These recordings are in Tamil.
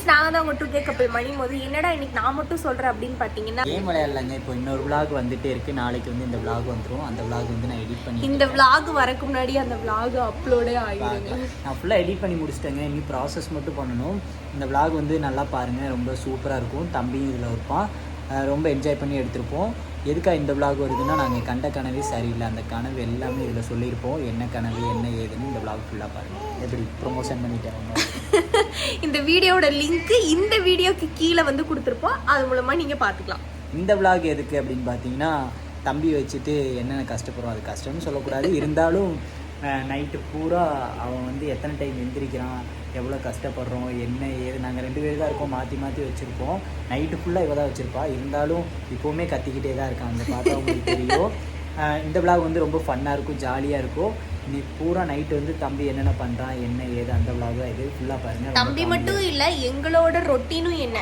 ஃப்ரெண்ட்ஸ், நாங்கள் தான் உங்கள் 2K கப்பல் மணிமோது. என்னடா இன்னைக்கு நான் மட்டும் சொல்கிறேன் அப்படின்னு பார்த்தீங்கன்னா, கேம் விளையாடலங்க. இப்போ இன்னொரு விளாக் வந்துட்டே இருக்குது. நாளைக்கு வந்து இந்த விளாக் வந்துடும். அந்த விளாக் வந்து நான் எடிட் பண்ணி, இந்த விளாக் வரக்கு முன்னாடி அந்த விளாக் அப்லோடே ஆகிடுங்க. நான் ஃபுல்லாக எடிட் பண்ணி முடிச்சிட்டேங்க. இன்னும் ப்ராசஸ் மட்டும் பண்ணணும். இந்த விளாக் வந்து நல்லா பாருங்கள், ரொம்ப சூப்பராக இருக்கும். தம்பியும் இதில் இருப்பான். ரொம்ப என்ஜாய் பண்ணி எடுத்திருப்போம். எதுக்காக இந்த விளாக் வருதுன்னா, நாங்கள் கண்ட கனவே சரியில்லை. அந்த கனவு எல்லாமே இதில் சொல்லியிருப்போம். என்ன கனவு என்ன ஏதுன்னு இந்த விளாக் ஃபுல்லாக பாருங்கள். எப்படி ப்ரொமோஷன் பண்ணிட்டேன். இந்த வீடியோட லிங்க் இந்த வீடியோக்கு கீழே வந்து கொடுத்துருப்போம். அது மூலமாக நீங்கள் பார்த்துக்கலாம். இந்த விளாக் எதுக்கு அப்படின்னு பார்த்தீங்கன்னா, தம்பி வச்சுட்டு என்னென்ன கஷ்டப்படுறோம். அது கஷ்டம்னு சொல்லக்கூடாது. இருந்தாலும் நைட்டு பூரா அவன் வந்து எத்தனை டைம் எந்திரிக்கிறான், எவ்வளோ கஷ்டப்படுறோம், என்ன ஏது. நாங்கள் 2 பேர் தான் இருக்கோம், மாற்றி மாற்றி வச்சுருப்போம். நைட்டு ஃபுல்லாக இவ தான் வச்சுருப்பா. இருந்தாலும் இப்போவுமே கத்திக்கிட்டே தான் இருக்காங்க. பார்த்தா உங்களுக்கு தெரியும். இந்த விளாக் வந்து ரொம்ப ஃபன்னாக இருக்கும், ஜாலியாக இருக்கும். இன்னைக்கு பூரா நைட்டு வந்து தம்பி என்னென்ன பண்ணுறான், என்ன ஏது, அந்த விளாக் தான் இது. ஃபுல்லாக பாருங்கள். தம்பி மட்டும் இல்லை, எங்களோட ரொட்டீனும் என்ன,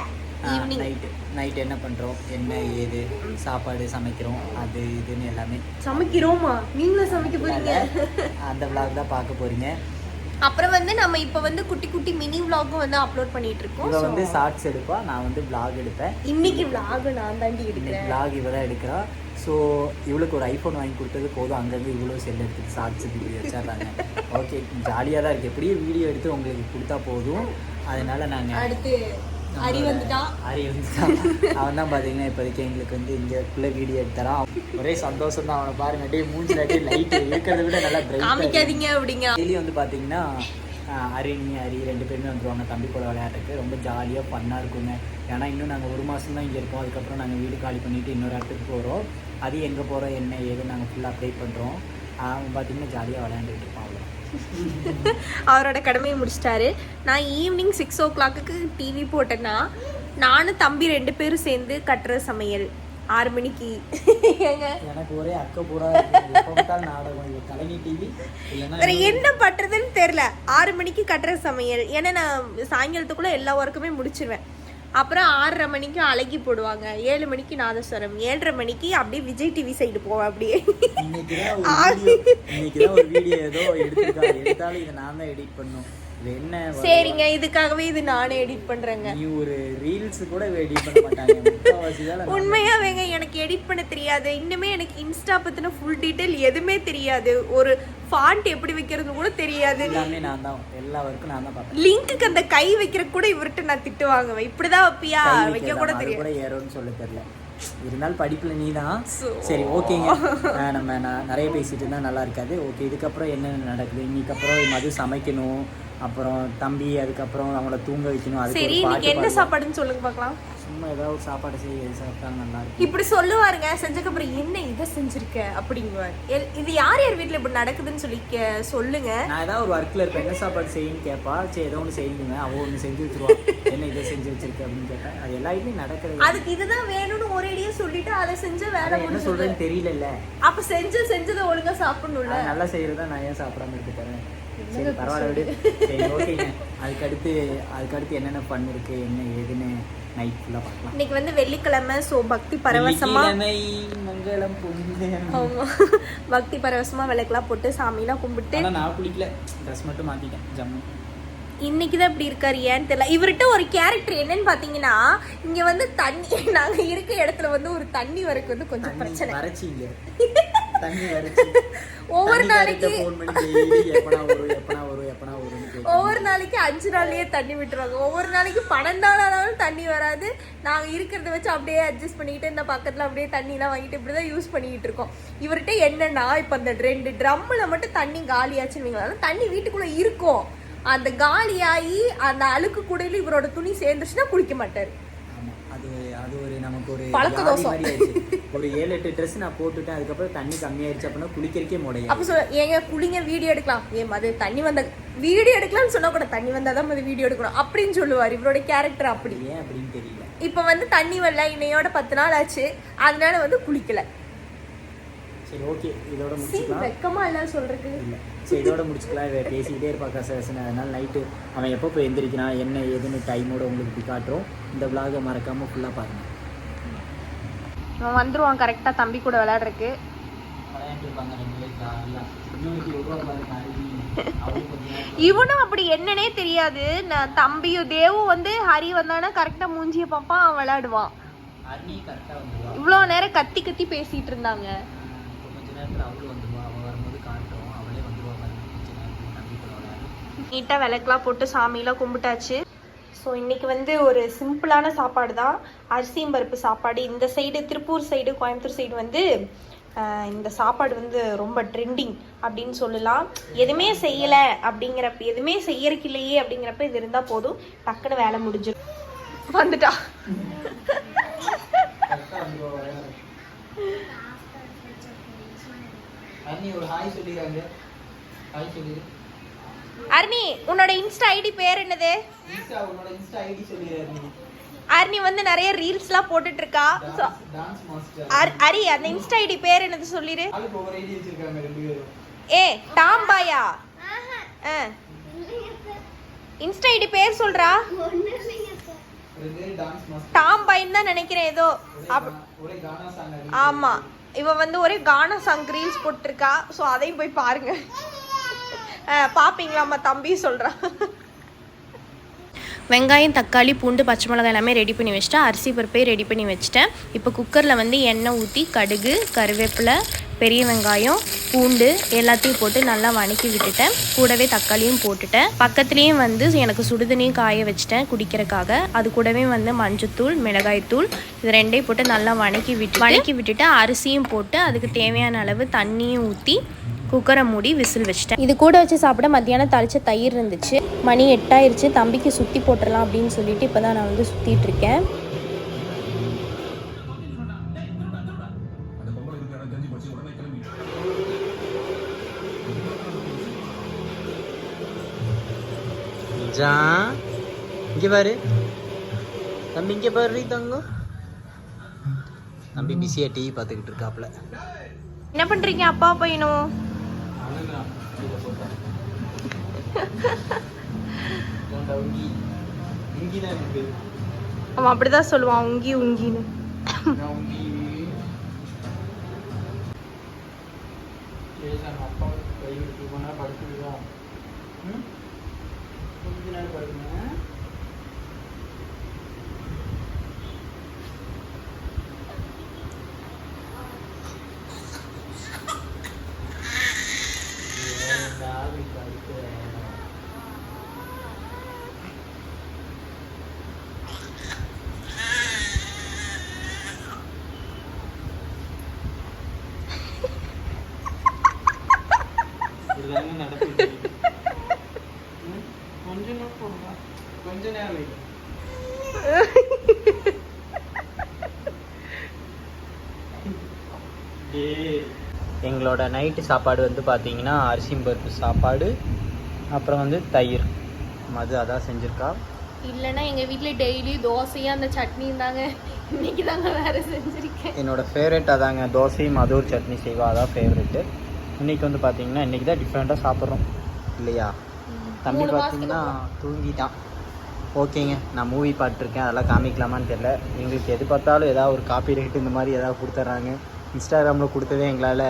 நைட் என்ன பண்ணுறோம், என்ன ஏது, சாப்பாடு சமைக்கிறோம், அது இதுன்னு எல்லாமே சமைக்கிறோமா. நீங்களும் சமைக்க போறீங்க. அந்த விளாக் தான் பார்க்க போறீங்க. அப்புறம் வந்து நம்ம இப்போ வந்து குட்டி குட்டி மினி விளாகும் வந்து அப்லோட் பண்ணிட்டு இருக்கோம். இவ வந்து ஷார்ட்ஸ் எடுப்பா, நான் வந்து விளாக் எடுப்பேன். இன்னைக்கு விளாக் நான் தாண்டி எடுக்கிறேன். விளாக் இவ தான் எடுக்கிறா. ஸோ இவளுக்கு ஒரு ஐஃபோன் வாங்கி கொடுத்தது போதும். அங்கங்கே இவ்வளோ செல் எடுத்துட்டு ஷார்ட்ஸ் இப்படி வச்சிடறாங்க. ஓகே, ஜாலியாக தான் இருக்குது. எப்படியும் வீடியோ எடுத்து உங்களுக்கு கொடுத்தா போதும். அதனால நாங்கள் அடுத்து அரி வந்துட்டான். அவன் தான் பார்த்தீங்கன்னா இப்போதைக்கு எங்களுக்கு வந்து இங்கேக்குள்ளே வீடியோ எடுத்துறான். ஒரே சந்தோஷம் தான். அவனை பாருங்க, டே மூஞ்சில் டே லைட் இருக்கிறத விட நல்லா காமிக்காதீங்க அப்படிங்க. டெய்லி வந்து பார்த்தீங்கன்னா அரி 2 பேருமே வந்துடுவாங்க தம்பி கூட விளையாட்டுக்கு. ரொம்ப ஜாலியாக ஃபன்னாக இருக்குங்க. ஏன்னா இன்னும் நாங்கள் 1 மாதம் தான் இங்கே இருக்கோம். அதுக்கப்புறம் நாங்கள் வீடு காலி பண்ணிவிட்டு இன்னொரு இடத்துக்கு போகிறோம். அது எங்கே போகிறோம் என்ன ஏது நாங்கள் ஃபுல்லாக அப்டேட் பண்ணுறோம். அவன் பார்த்தீங்கன்னா ஜாலியாக விளையாண்டுட்டு இருப்பான். அவரோட கடமையை முடிச்சிட்டாரு. நான் ஈவினிங் 6 o'clock டிவி போட்டேன்னா, நானும் தம்பி 2 பேரும் சேர்ந்து கட்டுற சமையல் 6 மணிக்கு. எனக்கு ஒரே அக்க பூரா நாடகம், கலைஞ டிவி. வேற என்ன பண்றதுன்னு தெரியல. 6 மணிக்கு கட்டுற சமையல். ஏன்னா நான் சாயங்காலத்துக்குள்ள எல்லா ஒர்க்குமே முடிச்சிருவேன். அப்புறம் 6:30 மணிக்கு அழகி போடுவாங்க, 7 மணிக்கு நாதஸ்வரம், 7:30 மணிக்கு அப்படியே விஜய் டிவி சைடு போவேன். அப்படியே சரிங்க, இதுக்காகவே இது நானே எடிட் பண்றேங்க. நீ ஒரு ரீல்ஸ் கூட எடிட் பண்ண மாட்டாங்க. உண்மையா வேங்க, எனக்கு எடிட் பண்ண தெரியாது. இன்னுமே எனக்கு இன்ஸ்டா பத்தின ஃபுல் டீடைல் எதுவுமே தெரியாது. ஒரு ஃபாண்ட் எப்படி வைக்கிறது கூட தெரியாது. எல்லாமே நான் தான், எல்லா வர்க்கும் நான் தான் பார்ப்பேன். லிங்க்குக்கு அந்த கை வைக்கிற கூட இவர்கிட்ட நான் திட்டு வாங்குவேன். இப்படிதான் வைப்பியா, வைக்க கூட தெரியும். கூட ஏறோன்னு சொல்ல தெரியல. இருந்தாலும் படிப்புல நீ தான். சரி, ஓகேங்க. நம்ம நிறைய பேசிட்டு இருந்தா நல்லா இருக்காது. ஓகே, இதுக்கப்புறம் என்னென்ன நடக்குது, இன்னைக்கு அப்புறம் மது சமைக்கணும், அப்புறம் தம்பி அதுக்கப்புறம் அவங்கள தூங்க வைக்கணும். அது சரி, இன்னைக்கு என்ன சாப்பாடுன்னு சொல்லுங்க பார்க்கலாம். சும்மா ஏதாவது ஒரு சாப்பாடு செய்ய, எது சாப்பிட்டாங்க நல்லா இருக்கும். இப்படி சொல்லுவாருங்க. செஞ்சக்கப்புறம் என்ன இதை செஞ்சிருக்க அப்படிங்குவார். இது யார் யார் வீட்டில் இப்படி நடக்குதுன்னு சொல்லி சொல்லுங்க. நான் ஏதாவது ஒரு ஒர்க்கில் இருப்பேன், என்ன சாப்பாடு செய்யுன்னு கேட்பா. சரி, ஏதோ ஒன்று செய்யுங்க, அவள் ஒன்று செஞ்சு வச்சிருவா. என்ன இதை செஞ்சு வச்சிருக்க அப்படின்னு கேட்டேன். அது எல்லா வீட்லையும் நடக்கிறது. அதுக்கு இதுதான் வேணும்னு ஒரேடியே சொல்லிட்டு அதை செஞ்ச வேலை என்ன சொல்றேன்னு தெரியல. அப்ப செஞ்சதை ஒழுங்கா சாப்பிடணும்ல. நல்லா செய்யறதா நான் ஏன் சாப்பிடாம இருக்க போறேன். சரி, பரவாயில்ல விடு. சரி, ஓகேங்க. அதுக்கடுத்து என்னென்ன ஃபன் இருக்கு, என்ன ஏதுன்னு நைட் ஃபுல்லாக பார்க்கலாம். இன்னைக்கு வந்து வெள்ளிக்கிழமை. ஸோ பக்தி பரவசமா மங்களம் பக்தி பரவசமா விளக்கெல்லாம் போட்டு சாமிலாம் கும்பிட்டு. நான் குளிக்கல, ட்ரெஸ் மட்டும் மாத்திட்டேன் ஜம்மு. இன்னைக்குதான் இப்படி இருக்காரு, ஏன்னு தெரியல. இவர்கிட்ட ஒரு கேரக்டர் என்னன்னு பாத்தீங்கன்னா, இங்க வந்து தண்ணி, நாங்க இருக்க இடத்துல வந்து ஒரு தண்ணி வரக்கு வந்து கொஞ்சம் பிரச்சனை. ஒவ்வொரு நாளைக்கு 5 நாள்லயே தண்ணி விட்டுருவாங்க. ஒவ்வொரு நாளைக்கு 12 நாள் ஆனாலும் தண்ணி வராது. நாங்க இருக்கிறத வச்சு அப்படியே அட்ஜஸ்ட் பண்ணிக்கிட்டு இந்த பக்கத்துல அப்படியே தண்ணி எல்லாம் வாங்கிட்டு இப்படிதான் யூஸ் பண்ணிக்கிட்டு இருக்கோம். இவர்கிட்ட என்னன்னா, இப்ப அந்த 2 ட்ரம்ல மட்டும் தண்ணி காலியாச்சுன்னு தண்ணி வீட்டுக்குள்ள இருக்கும். அந்த காலியாகி அந்த அழுக்கு கூடையில இவரோட துணி சேர்ந்துச்சுன்னா குளிக்க மாட்டாரு. அது ஒரு நமக்கு ஒரு பழக்க தோசம். ஒரு 7-8 ட்ரெஸ் நான் போட்டுட்டேன். அதுக்கப்புறம் தண்ணி கம்மியாயிருச்சு அப்படின்னா குளிக்கிறக்கே முடியாது. அப்ப ஏங்க குளிங்க, வீடியோ எடுக்கலாம். அது தண்ணி வந்த வீடியோ எடுக்கலாம்னு சொன்னா கூட தண்ணி வந்தாதான் அது வீடியோ எடுக்கணும் அப்படின்னு சொல்லுவார். இவரோட கேரக்டர் அப்படி. ஏன் அப்படின்னு தெரியல. இப்ப வந்து தண்ணி வரல, இன்னையோட 10 நாள் ஆச்சு. அதனால வந்து குளிக்கல. சரி, ஓகே, இதோட முடிச்சுக்கலாம். வெக்கமா இல்ல சொல்றதுக்கு இல்ல. சரி, இதோட முடிச்சுக்கலாம். பேசிக்கிட்டே இருப்பா கசகசன்னு. அதனால நைட்டு அவன் எப்போ போய் எந்திரிக்கிறான் என்ன ஏதுன்னு டைமோட உங்களுக்கு இப்படி காட்டுறோம். இந்த விளாகை மறக்காம ஃபுல்லாக பாருங்க. அவன் வந்துருவான் கரெக்டாக தம்பி கூட விளையாடுறதுக்கு. விளையாண்டுருப்பாங்க 2 பேரும். இன்னொரு இவனும் அப்படி என்னன்னே தெரியாது. நான் தம்பியும் தேவும் வந்து ஹரி வந்தானா கரெக்டா மூஞ்சிய பாப்பான், அவன் விளையாடுவான். இவ்வளோ நேரம் கத்தி கத்தி பேசிட்டு இருந்தாங்க. நீட்டாக விளக்கெலாம் போட்டு சாமியெலாம் கும்பிட்டாச்சு. ஸோ இன்றைக்கி வந்து ஒரு சிம்பிளான சாப்பாடு தான், அரிசியும் பருப்பு சாப்பாடு. இந்த side Tiruppur side Coimbatore side வந்து இந்த சாப்பாடு வந்து ரொம்ப ட்ரெண்டிங் அப்படின்னு சொல்லலாம். எதுவுமே செய்யலை அப்படிங்கிறப்ப, எதுவுமே செய்யறதுக்கு இல்லையே அப்படிங்கிறப்ப இது இருந்தால் போதும், டக்குன்னு வேலை முடிஞ்சிடும். வந்துட்டா அர்னி, உன்னோட இன்ஸ்டா ஐடி பேர் என்னது? அர்னி வந்து நிறைய ரீல்ஸ்லாம் போட்டுட்டு இருக்கா. அரி, அந்த இன்ஸ்டா ஐடி பேர் என்னது சொல்லிரு. ஏ டாம்பாயா? இன்ஸ்டா ஐடி பேர் சொல்றா. டாம்பாயின்னு தான் நினைக்கிறேன் ஏதோ. ஆமா, இவ வந்து ஒரே கானா சாங் ரீல்ஸ் போட்டிருக்கா. ஸோ அதையும் போய் பாருங்க. பாப்பீங்களாம்மா தம்பி சொல்றா. வெங்காயம், தக்காளி, பூண்டு, பச்சை மிளகாய் எல்லாமே ரெடி பண்ணி வச்சுட்டேன். அரிசி பருப்பையும் ரெடி பண்ணி வச்சுட்டேன். இப்போ குக்கரில் வந்து எண்ணெய் ஊற்றி கடுகு, கருவேப்பிலை, பெரிய வெங்காயம், பூண்டு எல்லாத்தையும் போட்டு நல்லா வணக்கி விட்டுட்டேன். கூடவே தக்காளியும் போட்டுட்டேன். பக்கத்துலேயும் வந்து எனக்கு சுடுதண்ணியும் காய வச்சுட்டேன் குடிக்கிறதுக்காக. அது கூடவே வந்து மஞ்சத்தூள், மிளகாய்த்தூள் இது ரெண்டையும் போட்டு நல்லா வணக்கி விட்டுட்டு அரிசியும் போட்டு அதுக்கு தேவையான அளவு தண்ணியும் ஊற்றி குக்கரை மூடி விசில் வச்சுட்டேன். இது கூட வச்சு சாப்பிட மத்தியானம் தாளிச்ச தயிர் இருந்துச்சு. மணி 8 ஆயிடுச்சு. தம்பிக்கு சுற்றி போட்டுடலாம் அப்படின்னு சொல்லிட்டு இப்போ தான் நான் வந்து சுற்றிட்டு இருக்கேன். இங்கே பாரு தம்பி, இங்கே பாரு தங்கம். தம்பி பிஸியாக டிவி பார்த்துக்கிட்டு இருக்காப்புல. என்ன பண்ணுறீங்க அப்பா பையனும்? அவன் அப்படிதான் சொல்லுவான், உங்கி உங்கின்னு. எங்களோட நைட்டு சாப்பாடு வந்து பார்த்தீங்கன்னா அரிசியும் பருப்பு சாப்பாடு, அப்புறம் வந்து தயிர் மது அதான் செஞ்சுருக்கா. இல்லைன்னா எங்கள் வீட்டில் டெய்லி தோசையும் அந்த சட்னியும் தாங்க. இன்னைக்கு தாங்க வேறு செஞ்சுருக்கேன். என்னோடய ஃபேவரட் அதாங்க, தோசையும் அது ஒரு சட்னி செய்வா, அதான் ஃபேவரெட்டு. இன்றைக்கி வந்து பார்த்தீங்கன்னா இன்றைக்கி தான் டிஃப்ரெண்ட்டாக சாப்பிட்றோம் இல்லையா? தம்பி பார்த்தீங்கன்னா தூங்கிட்டான். ஓகேங்க, நான் மூவி பார்த்துருக்கேன், அதெல்லாம் காமிக்கலாமான்னு தெரில. எங்களுக்கு எது பார்த்தாலும் ஏதாவது ஒரு காப்பி ரைட் இந்த மாதிரி ஏதாவது கொடுத்துட்றாங்க. இன்ஸ்டாகிராமில் கொடுத்ததே எங்களால்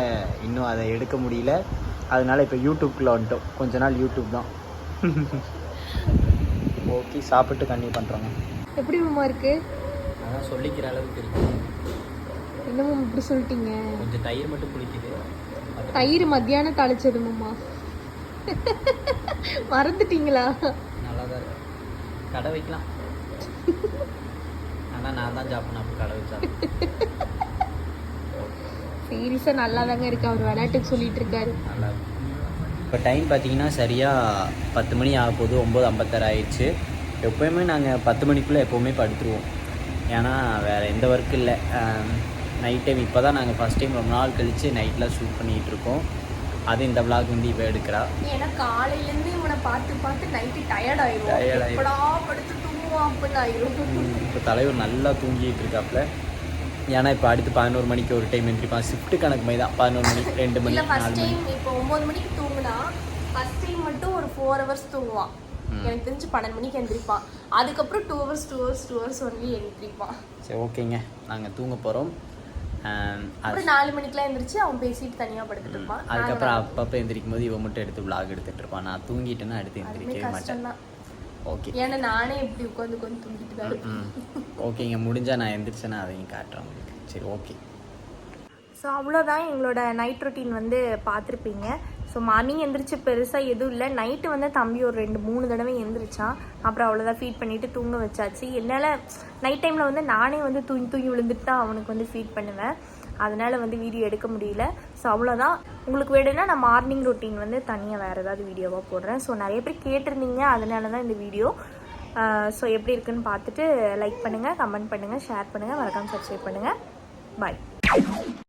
இன்னும் அதை எடுக்க முடியல. அதனால் இப்போ யூடியூப்குள்ளே வந்துட்டோம். கொஞ்ச நாள் யூடியூப் தான். ஓகே, சாப்பிட்டு கன்டினியூ பண்ணுறோங்க. எப்படி மாமா இருக்கு? அதான் சொல்லிக்கிற அளவுக்கு இருக்கு. என்னமோ இப்படி சொல்லிட்டீங்க? கொஞ்சம் தயிர் மட்டும் குளிக்குது. தயிர் மத்தியானம் தாளிச்சது மாமா. மறந்துட்டீங்களா? நல்லா தான் இருக்கு. கடை வைக்கலாம். ஆனால் நான் தான் சாப்பிட்ணும், அப்போ கடை வச்சா. சீரியஸாக நல்லா தாங்க இருக்கு. அவர் விளையாட்டுக்கு சொல்லிட்டு இருக்காரு. நல்லா இருக்கு. இப்போ டைம் பார்த்தீங்கன்னா சரியாக 10 மணி ஆக போகுது. 9:56 ஆயிடுச்சு. எப்போயுமே நாங்கள் 10 மணிக்குள்ளே எப்போவுமே படுத்துருவோம். ஏன்னா வேறு எந்த ஒர்க்கு இல்லை. நைட் டைம் இப்போ தான் நாங்கள் ஃபஸ்ட் டைம் ரொம்ப நாள் கழித்து நைட்டில் ஷூட் பண்ணிகிட்டு இருக்கோம். அது இந்த விளாக் வந்து இப்போ எடுக்கிறா. ஏன்னா காலையிலேருந்து இவனை பார்த்து பார்த்து நைட்டு டயர்ட் ஆயிடும். எப்படா படுத்து தூங்குவோம் அப்படின்னு ஆயிடும். இப்போ தலைவர் நல்லா தூங்கிட்டு இருக்காப்புல. ஏன்னா இப்போ அடுத்து 11 மணிக்கு ஒரு டைம் எந்திரிப்பான். ஷிஃப்ட் கணக்கு மாதிரி தான். 11 மணி, 2 மணி, 4 மணி. இப்போ 9 மணிக்கு தூங்குனா ஃபர்ஸ்ட் டைம் மட்டும் ஒரு 4 ஹவர்ஸ் தூங்குவான். எனக்கு தெரிஞ்சு 12 மணிக்கு எந்திரிப்பான். அதுக்கப்புறம் 2 ஹவர்ஸ் ஒன்லி எந்திரிப்பான். சரி, ஓகேங்க, நாங்கள் தூங்க போகிறோம். அப்புறம் 4 மணிக்கெல்லாம் எந்திரிச்சு அவன் பேசிட்டு தனியாக படுத்துட்டு இருப்பான். அதுக்கப்புறம் அப்பப்போ எந்திரிக்கும் போது இவன் மட்டும் எடுத்து விளாக் எடுத்துட்டு இருப்பான். நான் தூங்கிட்டேன்னா எடுத்து எந்திரிக்கவே மாட்டேன். கஷ்டம்தான். ஓகே, ஏன்னா நானே இப்படி உட்காந்து தூங்கிட்டு தான் இருப்பேன். ஓகேங்க, முடிஞ்சா நான் எந்திரிச்சேன்னா அதையும் காட்டுறேன் உங்களுக்கு. சரி, ஓகே. ஸோ அவ்வளோதான் எங்களோட நைட் ரொட்டீன் வந்து பார்த்துருப்பீங்க. ஸோ மார்னிங் எந்திரிச்சு பெருசாக எதுவும் இல்லை. நைட்டு வந்து தம்பி ஒரு 2-3 தடவை எந்திரிச்சான். அப்புறம் அவ்வளோதான் ஃபீட் பண்ணிவிட்டு தூங்க வச்சாச்சு. என்னால் நைட் டைமில் வந்து நானே வந்து தூங்கி விழுந்துட்டு தான் அவனுக்கு வந்து ஃபீட் பண்ணுவேன். அதனால் வந்து வீடியோ எடுக்க முடியல. ஸோ அவ்வளோதான். உங்களுக்கு வேணும்னா நான் மார்னிங் ரொட்டீன் வந்து தனியாக வேறு ஏதாவது வீடியோவாக போடுறேன். ஸோ நிறைய பேர் கேட்டிருந்தீங்க, அதனால தான் இந்த வீடியோ. ஸோ எப்படி இருக்குன்னு பார்த்துட்டு லைக் பண்ணுங்கள், கமெண்ட் பண்ணுங்கள், ஷேர் பண்ணுங்கள், மறக்காம சப்ஸ்கிரைப் பண்ணுங்கள். பாய்.